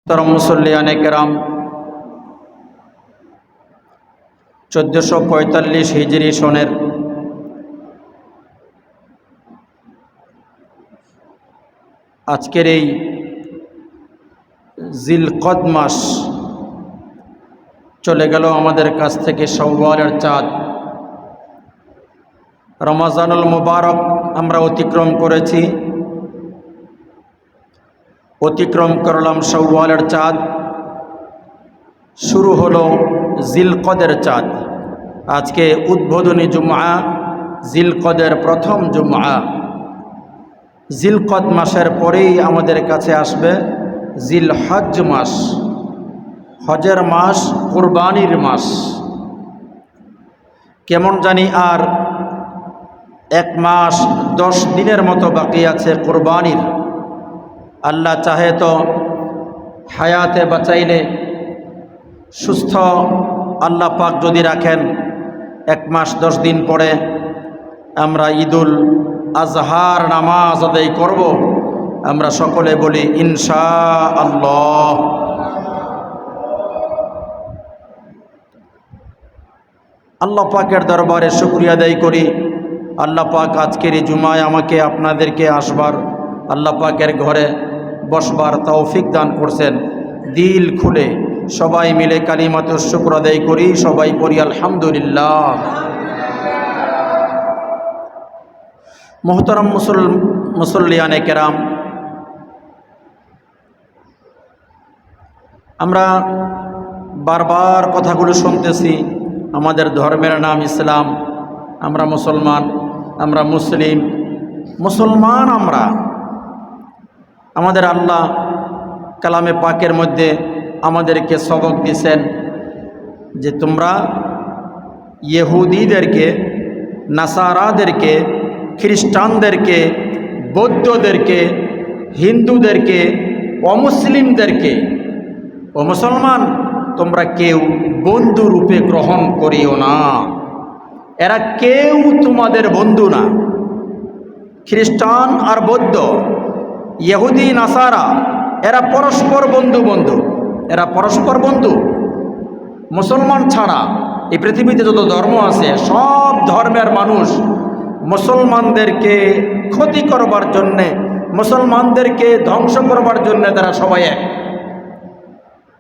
মোহতরম মুসল্লিয়ানে কেরাম, 1445 হিজরি সনের আজকের এই জিলকদ মাস চলে গেল আমাদের কাছ থেকে। শাওয়ালের চাঁদ, রমাজানুল মুবারক আমরা অতিক্রম করেছি, অতিক্রম করলাম শাওয়ালের চাঁদ, শুরু হলো জিলকদের চাঁদ। আজকে উদ্বোধনী জুমআ, জিলকদের প্রথম জুমআ। জিলকদ মাসের পরেই আমাদের কাছে আসবে জিলহজ মাস, হজের মাস, কুরবানির মাস। কেমন জানি আর 1 মাস 10 দিনের মতো বাকি আছে কুরবানির। আল্লাহ চাহে তো হায়াতে বাঁচাইলে, সুস্থ আল্লাহ পাক যদি রাখেন, 1 মাস 10 দিন পরে আমরা ঈদুল আজহার নামাজ আদায় করব। আমরা সকলে বলি ইনশাআল্লাহ। আল্লাহ পাকের দরবারে শুকরিয়া আদায় করি। আল্লাহ পাক আজকের এই জুমায় আমাকে আপনাদেরকে আসবার, আল্লাহ পাকের ঘরে বসবার তৌফিক দান করছেন। দিল খুলে সবাই মিলে কালিমাতুশ শুকর আদায় করি, সবাই পড়ি আলহামদুলিল্লাহ। মোহতরম মুসল্লিয়ানে কেরাম, আমরা বারবার কথাগুলো শুনতেছি, আমাদের ধর্মের নাম ইসলাম, আমরা মুসলমান, আমরা মুসলমান আমরা। আমাদের আল্লাহ কালামে পাকের মধ্যে আমাদেরকে সবক দিয়েছেন যে তোমরা ইহুদিদেরকে, নাসারাদেরকে, খ্রিস্টানদেরকে, বৌদ্ধদেরকে, হিন্দুদেরকে, অমুসলিমদেরকে, ও মুসলমান, তোমরা কেউ বন্ধু রূপে গ্রহণ করিও না। এরা কেউ তোমাদের বন্ধু না। খ্রিস্টান আর বৌদ্ধ, ইহুদি, নাসারা, এরা পরস্পর বন্ধু। এরা পরস্পর বন্ধু। মুসলমান ছাড়া এই পৃথিবীতে যত ধর্ম আছে, সব ধর্মের মানুষ মুসলমানদেরকে ক্ষতি করবার জন্যে, মুসলমানদেরকে ধ্বংস করবার জন্যে তারা সবাই এক।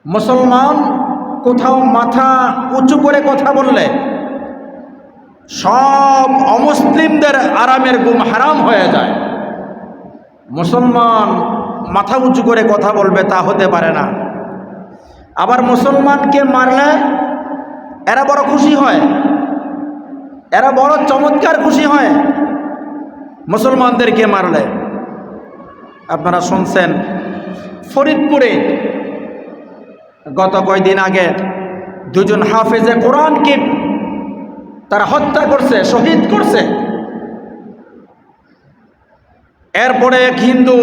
মুসলমান কোথাও মাথা উঁচু করে কথা বললে সব অমুসলিমদের আরামের ঘুম হারাম হয়ে যায়। মুসলমান মাথা উঁচু করে কথা বলবে, তা হতে পারে না। আবার মুসলমানকে মারলে এরা বড় খুশি হয়, এরা বড় চমৎকার খুশি হয় মুসলমানদেরকে মারলে। আপনারা শুনছেন ফরিদপুরে গত কয়েকদিন আগে 2 জন হাফেজে কোরআনকে তারা হত্যা করছে, শহীদ করছে। এরপরে এক হিন্দু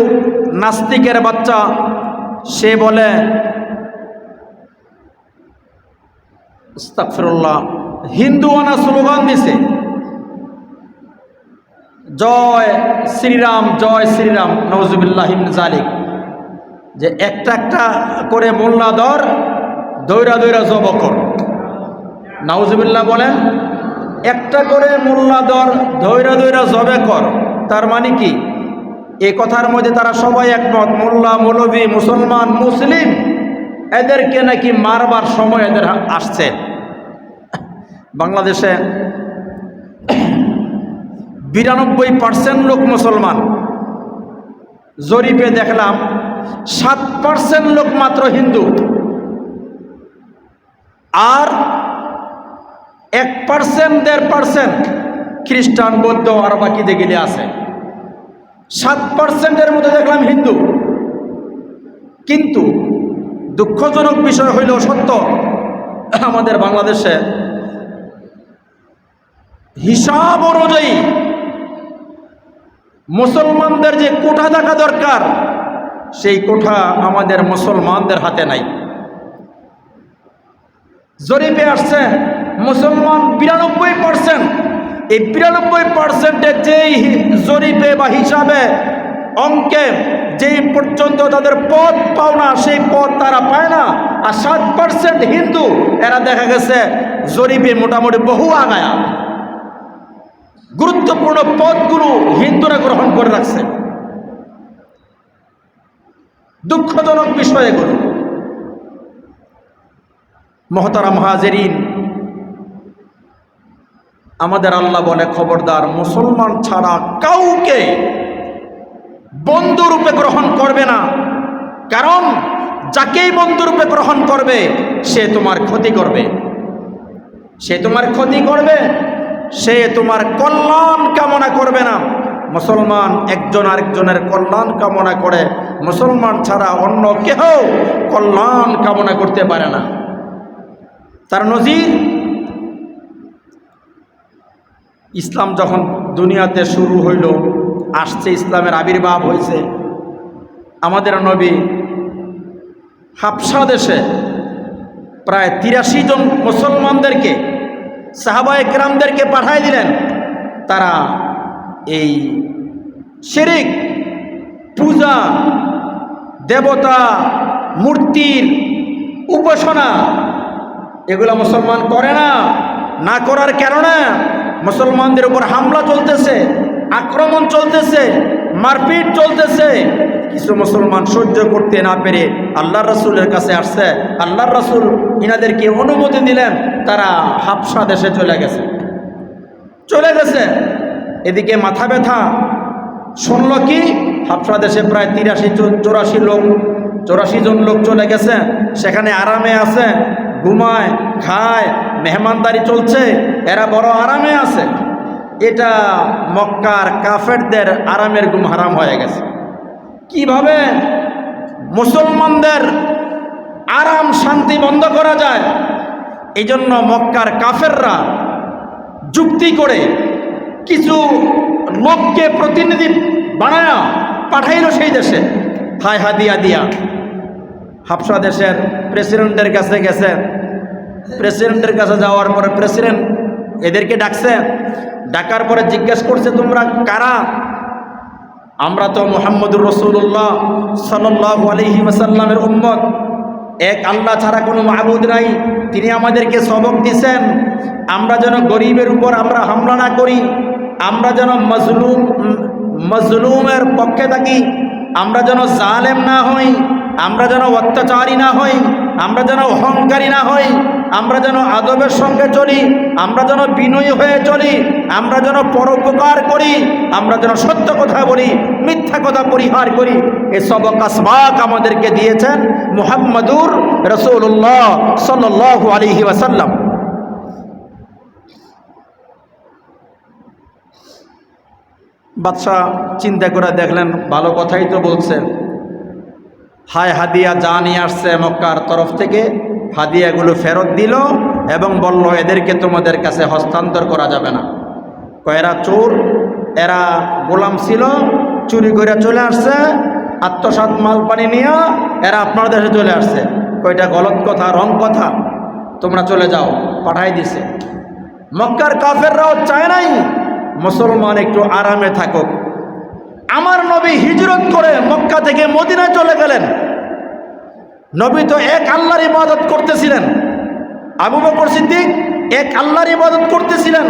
নাস্তিকের বাচ্চা, সে বলে আস্তাগফিরুল্লাহ, হিন্দুয়ানা স্লোগান দিছে, জয় শ্রীরাম, জয় শ্রীরাম, নাউজুবিল্লাহি মিন যালিক। যে একটা একটা করে মোল্লা ধর, দৈরা দৈরা জব কর। নাউজুবিল্লাহ বলেন, একটা করে মোল্লা ধর, দৈরা দৈরা জবে কর। তার মানে কি? এই কথার মধ্যে তারা সবাই একমত, মোল্লা, মৌলভী, মুসলমান, মুসলিম, এদেরকে নাকি মারবার সময় এদের আসছে। বাংলাদেশে 92% লোক মুসলমান। জরিপে দেখলাম 7% লোক মাত্র হিন্দু, আর 1%, 1.5% খ্রিস্টান, বৌদ্ধ আর বাকি যেগুলি আছে। 7%-এর মধ্যে দেখলাম হিন্দু। কিন্তু দুঃখজনক বিষয় হইলেও সত্য, আমাদের বাংলাদেশে হিসাব অনুযায়ী মুসলমানদের যে কোঠা থাকা দরকার, সেই কোঠা আমাদের মুসলমানদের হাতে নাই। জরিপে আসছে মুসলমান 92%। এই 92%-এর যেই জরিপে বা হিসাবে, অঙ্কে যেই পর্যন্ত তাদের পথ পাওনা সেই পথ তারা পায় না। আর 7% হিন্দু, এরা দেখা গেছে জরিপে মোটামুটি বহু আগায়া, গুরুত্বপূর্ণ পথগুলো হিন্দুরা গ্রহণ করে রাখছে। দুঃখজনক বিষয় এগুলো। মহতারাম হাজেরিন, আমাদের আল্লাহ বলে খবরদার মুসলমান ছাড়া কাউকে বন্ধুরূপে গ্রহণ করবে না, কারণ যাকেই বন্ধুরূপে গ্রহণ করবে সে তোমার ক্ষতি করবে, সে তোমার ক্ষতি করবে, সে তোমার কল্যাণ কামনা করবে না। মুসলমান একজন আরেকজনের কল্যাণ কামনা করে, মুসলমান ছাড়া অন্য কেউ কল্যাণ কামনা করতে পারে না। তার নজির ইসলাম যখন দুনিয়াতে শুরু হইল, আসছে, ইসলামের আবির্ভাব হয়েছে, আমাদের নবী হাবশা দেশে প্রায় 83 জন মুসলমানদেরকে, সাহাবায়ে কেরামদেরকে পাঠাই দিলেন। তারা এই শিরক, পূজা, দেবতা, মূর্তির উপাসনা এগুলো মুসলমান করে না। না করার কারণে মুসলমানদের উপর হামলা চলতেছে, আক্রমণ চলতেছে, মারপিট চলতেছে। কিছু মুসলমান সহ্য করতে না পেরে আল্লাহর রাসূলের কাছে আসছে। আল্লাহর রাসূল ইনাদেরকে অনুমতি দিলেন, তারা হাবশা দেশে চলে গেছে। এদিকে মাথা ব্যথা শুনল কি, হাবশা দেশে প্রায় 84 জন লোক চলে গেছে, সেখানে আরামে আছে, ঘুমায়, খায়, মেহমানদারি চলছে, এরা বড় আরামে আছে। এটা মক্কার কাফেরদের আরামের ঘুম হারাম হয়ে গেছে। কিভাবে মুসলমানদের আরাম শান্তি বন্ধ করা যায়, এই জন্য মক্কার কাফেররা যুক্তি করে কিছু লোককে প্রতিনিধি বানায়া পাঠাইল সেই দেশে, হায় হাদিয়া দিয়া। হাবশা দেশের প্রেসিডেন্টের কাছে গেছে। প্রেসিডেন্টের কাছে যাওয়ার পরে প্রেসিডেন্ট এদেরকে ডাকছে। ডাকার পরে জিজ্ঞেস করছে, তোমরা কারা? আমরা তো মুহাম্মদুর রাসূলুল্লাহ সাল্লাল্লাহু আলাইহি ওয়াসাল্লামের উম্মত। এক আল্লাহ ছাড়া কোনো মাবুদ নাই, তিনি আমাদেরকে সবক দিয়েছেন আমরা যেন গরিবের উপর আমরা হামলা না করি, আমরা যেন মজলুমের পক্ষে থাকি, আমরা যেন জালেম না হই, আমরা যেন অত্যাচারী না হই, আমরা যেন অহংকারী না হই, আমরা যেন আদবের সঙ্গে চলি, আমরা যেন বিনয়ী হয়ে চলি, আমরা যেন পরোপকার করি, আমরা যেন সত্য কথা বলি, মিথ্যা কথা পরিহার করি। এই সবক আসবাক আমাদেরকে দিয়েছেন মুহাম্মদুর রাসূলুল্লাহ সাল্লাল্লাহু আলাইহি ওয়াসাল্লাম। বাদশাহ চিন্তা করে দেখলেন, ভালো কথাই তো বলছেন। হায় হাদিয়া যা নিয়ে আসছে মক্কার তরফ থেকে, হাদিয়াগুলো ফেরত দিল এবং বলল, এদেরকে তোমাদের কাছে হস্তান্তর করা যাবে না। এরা চোর, এরা গোলাম ছিল, চুরি করে চলে আসছে, আত্মসাৎ মাল পানি নিয়ে এরা আপনার দেশে চলে আসছে। কয়টা গলত কথা, রং কথা, তোমরা চলে যাও, পাঠাই দিছে। মক্কার কাফেররাও চায় নাই মুসলমান একটু আরামে থাকুক। আমার নবী হিজরত করে মক্কা থেকে মদিনায় চলে গেলেন। নবী তো এক আল্লাহর ইবাদত করতেছিলেন, আবু বকর সিদ্দিক এক আল্লাহর ইবাদত করতেছিলেন,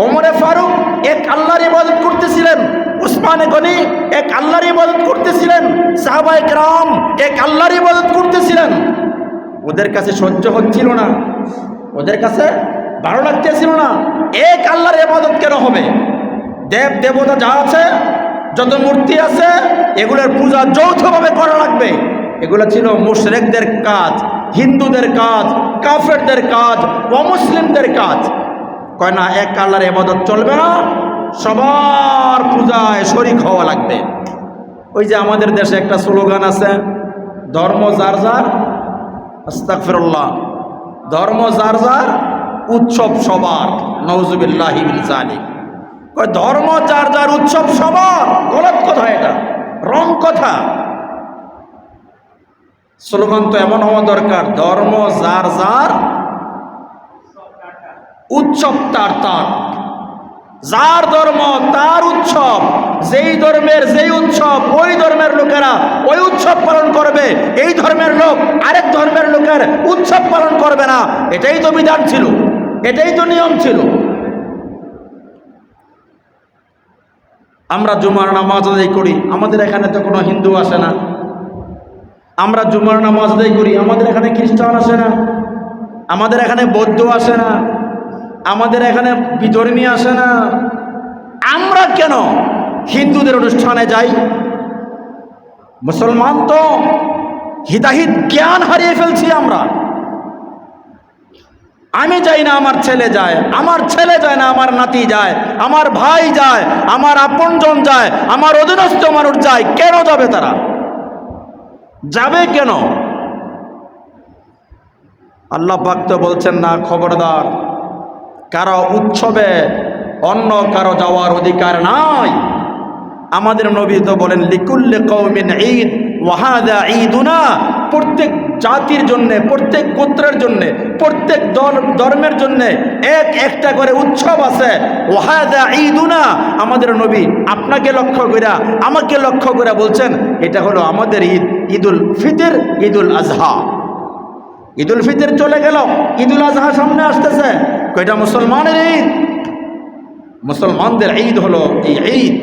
ওমরে ফারুক এক আল্লাহর ইবাদত করতেছিলেন, উসমানে গনি এক আল্লাহর ইবাদত করতেছিলেন, সাহাবায়ে কেরাম এক আল্লাহর ইবাদত করতেছিলেন। ওদের কাছে সহ্য হচ্ছিল না, ওদের কাছে ভালো লাগতেছিল না। এক আল্লাহর ইবাদত কেন হবে? দেব দেবতা যা আছে, যত মূর্তি আছে, এগুলোর পূজা যৌথভাবে করা লাগবে। এগুলো ছিল মুশরিকদের কাজ, হিন্দুদের কাজ, কাফেরদের কাজ, অমুসলিমদের কাজ। কয় না, এক আল্লাহর ইবাদত চলবে না, সবার পূজায় শরীক হওয়া লাগবে। ওই যে আমাদের দেশে একটা স্লোগান আছে, ধর্ম যার যার, আস্তাগফিরুল্লাহ, ধর্ম যার যার, উৎসব সবার, নাউযুবিল্লাহি মিন যালিক। কয় ধর্ম যার যার, উৎসব সবার, গলত কথা, এটা রং কথা। স্লোগান তো এমন হওয়া দরকার, ধর্ম যার যার, উৎসব তার তার। যার ধর্ম তার উৎসব, যেই ধর্মের যেই উৎসব ওই ধর্মের লোকেরা ওই উৎসব পালন করবে, এই ধর্মের লোক আরেক ধর্মের লোকের উৎসব পালন করবে না। এটাই তো বিধান ছিল, এটাই তো নিয়ম ছিল। আমরা জুমার নামাজ আদায় করি, আমাদের এখানে তো কোনো হিন্দু আসে না। আমরা জুমার নামাজ আদায় করি, আমাদের এখানে খ্রিস্টান আসে না, আমাদের এখানে বৌদ্ধ আসে না, আমাদের এখানে বিধর্মী আসে না। আমরা কেন হিন্দুদের অনুষ্ঠানে যাই? মুসলমান তো হিতাহিত জ্ঞান হারিয়ে ফেলছি আমরা। আমি যাই না, আমার ছেলে যায়, আমার ছেলে যায় না, আমার নাতি যায়, আমার ভাই যায়, আমার আপনজন যায়, আমার অধীনস্থ মানুষ যায়। কেন যাবে তারা? যাবে কেন? আল্লাহ পাক তো বলছেন না, খবরদার, কারো উৎসবে অন্য কারো যাওয়ার অধিকার নাই। আমাদের নবী তো বলেন লিকুল্লি কওমিন ঈদ ওয়া হাযা ঈদুনা, প্রত্যেক জাতির জন্য, প্রত্যেক গোত্রের জন্য, প্রত্যেক ধর্মের জন্য একটা করে উৎসব আছে। ওয়া হাযা ঈদুনা, আমাদের নবী আপনাকে লক্ষ্য করে, আমাকে লক্ষ্য করে বলছেন এটা হলো আমাদের ঈদ, ঈদুল ফিতর, ঈদুল আজহা। ঈদুল ফিতর চলে গেল, ঈদুল আজহা সামনে আসতেছে, কয়টা মুসলমানের ঈদ। মুসলমানদের ঈদ হলো এই ঈদ।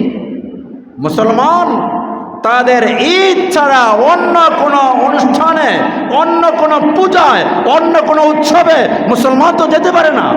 মুসলমান তাদের ঈদ ছাড়া অন্য কোনো অনুষ্ঠানে, অন্য কোনো পূজায়, অন্য কোনো উৎসবে মুসলমান তো যেতে পারে না।